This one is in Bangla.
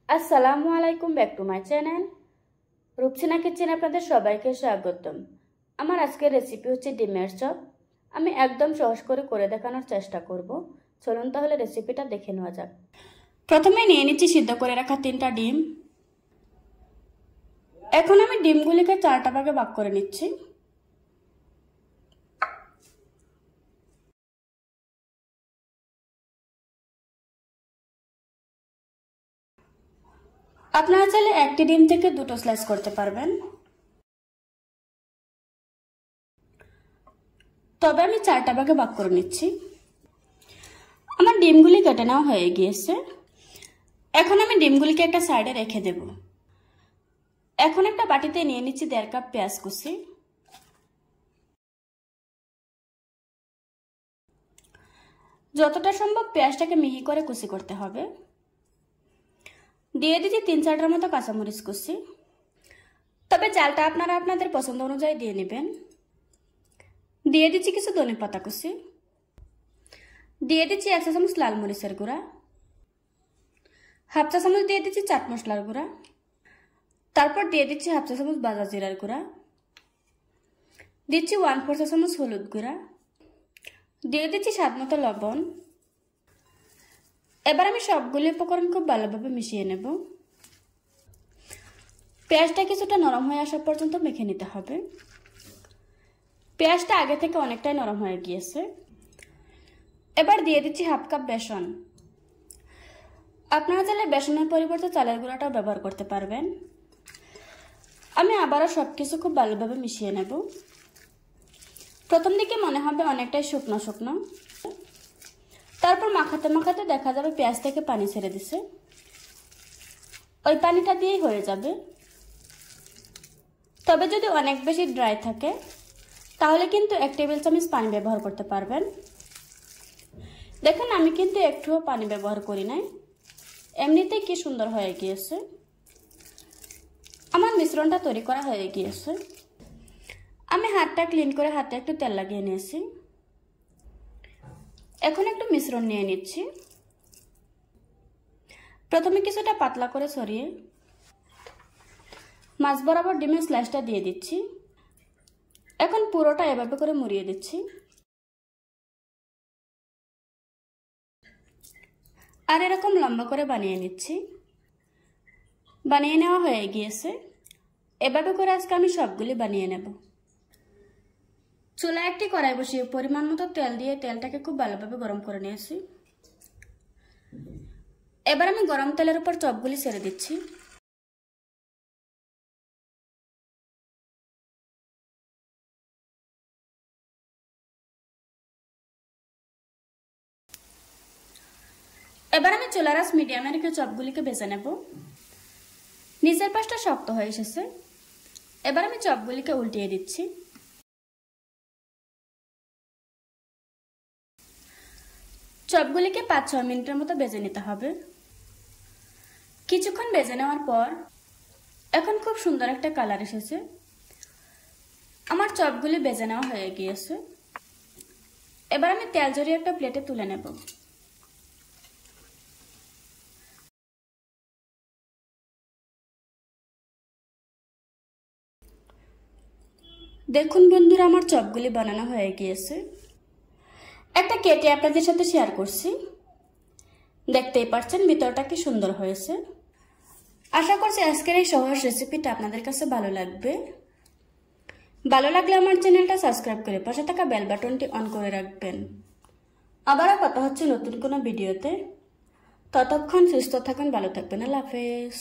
আসসালামু আলাইকুম, back to my channel Rupsina কিচেনে আপনাদের সবাইকে স্বাগতম। আমার আজকের রেসিপি হচ্ছে ডিমের চপ। আমি একদম সহজ করে দেখানোর চেষ্টা করব। চলুন তাহলে রেসিপিটা দেখে নেওয়া যাক। প্রথমে নিয়ে নিচ্ছি সিদ্ধ করে রাখা 3টা ডিম। এখন আমি ডিমগুলিকে 4টা ভাগে ভাগ করে নিচ্ছি। আপনারা চাইলে একটি ডিম থেকে 2টো স্লাইস করতে পারবেন, তবে আমি 4টা ভাগে ভাগ করে নিচ্ছি। আমার ডিমগুলি কেটে নেওয়া হয়ে গিয়েছে। এখন আমি ডিমগুলিকে একটা সাইডে রেখে দেব। এখন একটা বাটিতে নিয়ে নিচ্ছি 1.5 কাপ পেঁয়াজ কুচি। যতটা সম্ভব পেঁয়াজটাকে মিহি করে কুচি করতে হবে। দিয়ে দিচ্ছি 3-4টার মতো কাঁচামরিচ কুচি, তবে ঝালটা আপনারা আপনাদের পছন্দ অনুযায়ী দিয়ে নেবেন। দিয়ে দিচ্ছি কিছু ধনে পাতা কুচি। দিয়ে দিচ্ছি 1 চা চামচ লাল মরিচের গুঁড়া, 1/2 চা চামচ দিয়ে দিচ্ছি চাট মশলার গুঁড়া, তারপর দিয়ে দিচ্ছি 1/2 চা চামচ ভাজা জিরার গুঁড়া, দিচ্ছি 1/4 চা চামচ হলুদ গুঁড়া, দিয়ে দিচ্ছি স্বাদ মতো লবণ। এবার আমি সবগুলি উপকরণ খুব ভালোভাবে মিশিয়ে নেব। পেঁয়াজটা কিছুটা নরম হয়ে আসা পর্যন্ত মেখে নিতে হবে। পেঁয়াজটা আগে থেকে অনেকটাই নরম হয়ে গিয়েছে। এবার দিয়ে দিচ্ছি 1/2 কাপ বেসন। আপনারা চাইলে বেসনের পরিবর্তে চালের গুঁড়াটাও ব্যবহার করতে পারবেন। আমি আবারও সবকিছু খুব ভালোভাবে মিশিয়ে নেব। প্রথম দিকে মনে হবে অনেকটাই শুকনো শুকনো, তারপর মাখাতে মাখাতে দেখা যাবে পেঁয়াজ থেকে পানি ছেড়ে দিছে। ওই পানিটা দিয়েই হয়ে যাবে। তবে যদি অনেক বেশি ড্রাই থাকে তাহলে কিন্তু 1 টেবিল চামচ পানি ব্যবহার করতে পারবেন। দেখুন আমি কিন্তু একটুও পানি ব্যবহার করি নাই, এমনিতেই কি সুন্দর হয়ে গিয়েছে। আমার মিশ্রণটা তৈরি করা হয়ে গিয়েছে। আমি হাতটা ক্লিন করে হাতে একটু তেল লাগিয়ে নিয়েছি। এখন একটু মিশ্রণ নিয়ে নিচ্ছি। প্রথমে কিছুটা পাতলা করে ছড়িয়ে মাছ বরাবর ডিমের স্লাইসটা দিয়ে দিচ্ছি। এখন পুরোটা এভাবে করে মুড়িয়ে দিচ্ছি। আর এরকম লম্বা করে বানিয়ে নিচ্ছি। বানিয়ে নেওয়া হয়ে গিয়েছে। এভাবে করে আজকে আমি সবগুলি বানিয়ে নেব। চুলায় একটি কড়াই বসিয়ে পরিমাণ মতো তেল দিয়ে তেলটাকে খুব ভালোভাবে গরম করে নিয়েছি। এবার আমি গরম তেলের উপর চপগুলি ছেড়ে দিচ্ছি। এবার আমি চুলার আঁচ মিডিয়ামে রেখে চপগুলিকে ভেজে নেব। নিচের পাশটা শক্ত হয়ে এসেছে। এবার আমি চপগুলিকে উল্টিয়ে দিচ্ছি। চপগুলিকে 5-6 মিনিটের মতো ভেজে নিতে হবে। কিছুক্ষণ ভেজে নেওয়ার পর এখন খুব সুন্দর একটা কালার এসেছে। আমার চপগুলি ভেজে নেওয়া হয়ে গিয়েছে। এবার আমি তেল ঝরিয়ে একটা প্লেটে তুলে নেব। দেখুন বন্ধুরা, আমার চপগুলি বানানো হয়ে গিয়েছে। একটা কেটে আপনাদের সাথে শেয়ার করছি। দেখতেই পাচ্ছেন ভিতরটা কি সুন্দর হয়েছে। আশা করছি আজকের এই সহজ রেসিপিটা আপনাদের কাছে ভালো লাগবে। ভালো লাগলে আমার চ্যানেলটা সাবস্ক্রাইব করে পাশে থাকা বেল বাটনটি অন করে রাখবেন। আবারও কথা হচ্ছে নতুন কোনো ভিডিওতে। ততক্ষণ সুস্থ থাকুন, ভালো থাকবেন। আল্লাহ হাফেজ।